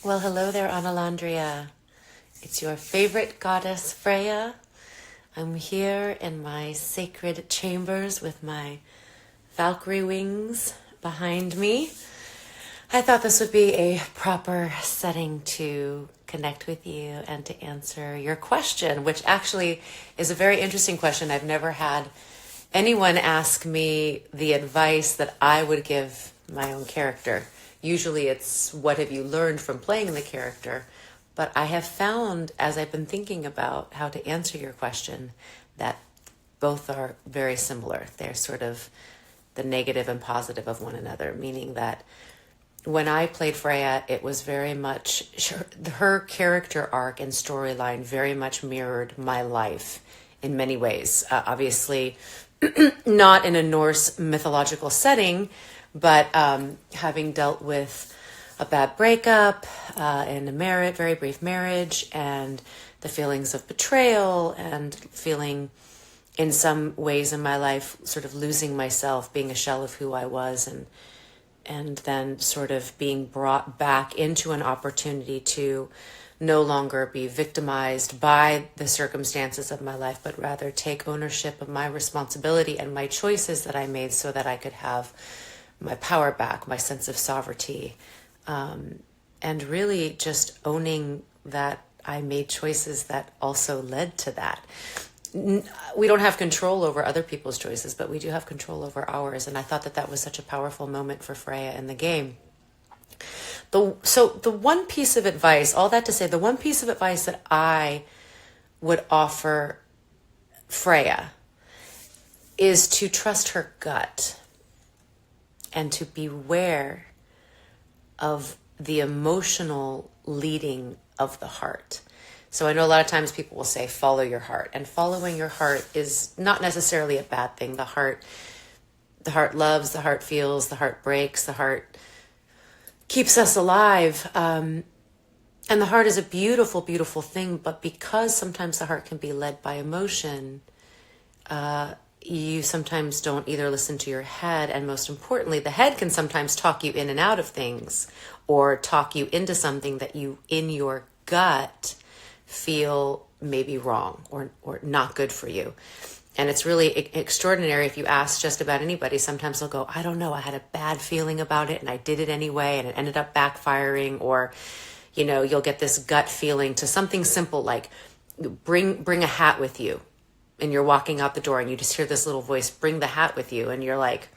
Well, hello there, Analandria. It's your favorite goddess, Freya. I'm here in my sacred chambers with my Valkyrie wings behind me. I thought this would be a proper setting to connect with you and to answer your question, which actually is a very interesting question. I've never had anyone ask me the advice that I would give my own character. Usually it's what have you learned from playing the character, but I have found as I've been thinking about how to answer your question that both are very similar. They're sort of the negative and positive of one another, meaning that when I played Freya, it was very much, her character arc and storyline very much mirrored my life in many ways. Obviously, not in a Norse mythological setting, but having dealt with a bad breakup and a very brief marriage, and the feelings of betrayal, and feeling in some ways in my life sort of losing myself, being a shell of who I was, and then sort of being brought back into an opportunity to no longer be victimized by the circumstances of my life, but rather take ownership of my responsibility and my choices that I made so that I could have my power back, my sense of sovereignty, and really just owning that I made choices that also led to that. We don't have control over other people's choices, but we do have control over ours. And I thought that that was such a powerful moment for Freya in the game. So the one piece of advice, all that to say, the one piece of advice that I would offer Freya is to trust her gut and to beware of the emotional leading of the heart. So I know a lot of times people will say, follow your heart. And following your heart is not necessarily a bad thing. The heart loves, the heart feels, the heart breaks, the heart keeps us alive. And the heart is a beautiful, beautiful thing. But because sometimes the heart can be led by emotion, you sometimes don't either listen to your head, and most importantly, the head can sometimes talk you in and out of things, or talk you into something that you, in your gut, feel maybe wrong or not good for you. And it's really extraordinary if you ask just about anybody. Sometimes they'll go, I don't know, I had a bad feeling about it and I did it anyway and it ended up backfiring. Or, you'll get this gut feeling to something simple like bring a hat with you. And you're walking out the door and you just hear this little voice, bring the hat with you. And you're like,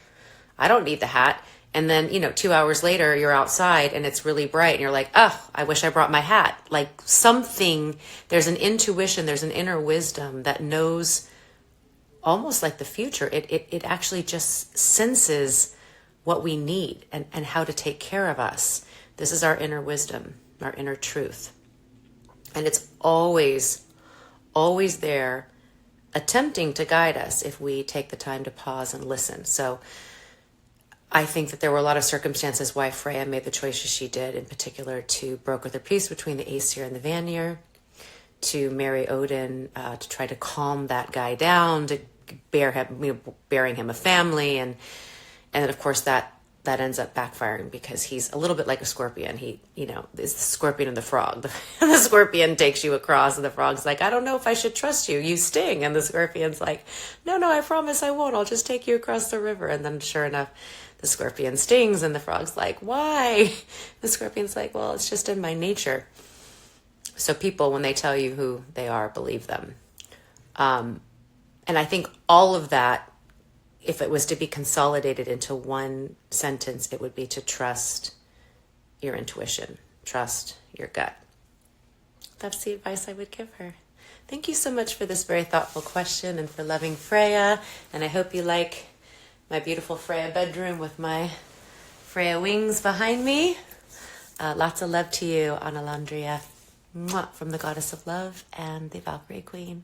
I don't need the hat. And then, 2 hours later, you're outside and it's really bright and you're like, oh, I wish I brought my hat. Like something, there's an intuition, there's an inner wisdom that knows almost like the future. It actually just senses what we need and how to take care of us. This is our inner wisdom, our inner truth. And it's always, always there, attempting to guide us if we take the time to pause and listen. So I think that there were a lot of circumstances why Freya made the choices she did, in particular to broker the peace between the Aesir and the Vanir, to marry Odin, to try to calm that guy down, to bearing him a family, and then of course that ends up backfiring because he's a little bit like a scorpion. He, is the scorpion and the frog. The scorpion takes you across and the frog's like, I don't know if I should trust you. You sting. And the scorpion's like, no, I promise I won't. I'll just take you across the river. And then sure enough, the scorpion stings and the frog's like, why? The scorpion's like, well, it's just in my nature. So people, when they tell you who they are, believe them. And I think all of that, if it was to be consolidated into one sentence, it would be to trust your intuition, trust your gut. That's the advice I would give her. Thank you so much for this very thoughtful question and for loving Freya. And I hope you like my beautiful Freya bedroom with my Freya wings behind me. Lots of love to you, Analandria. Mwah, from the Goddess of Love and the Valkyrie Queen.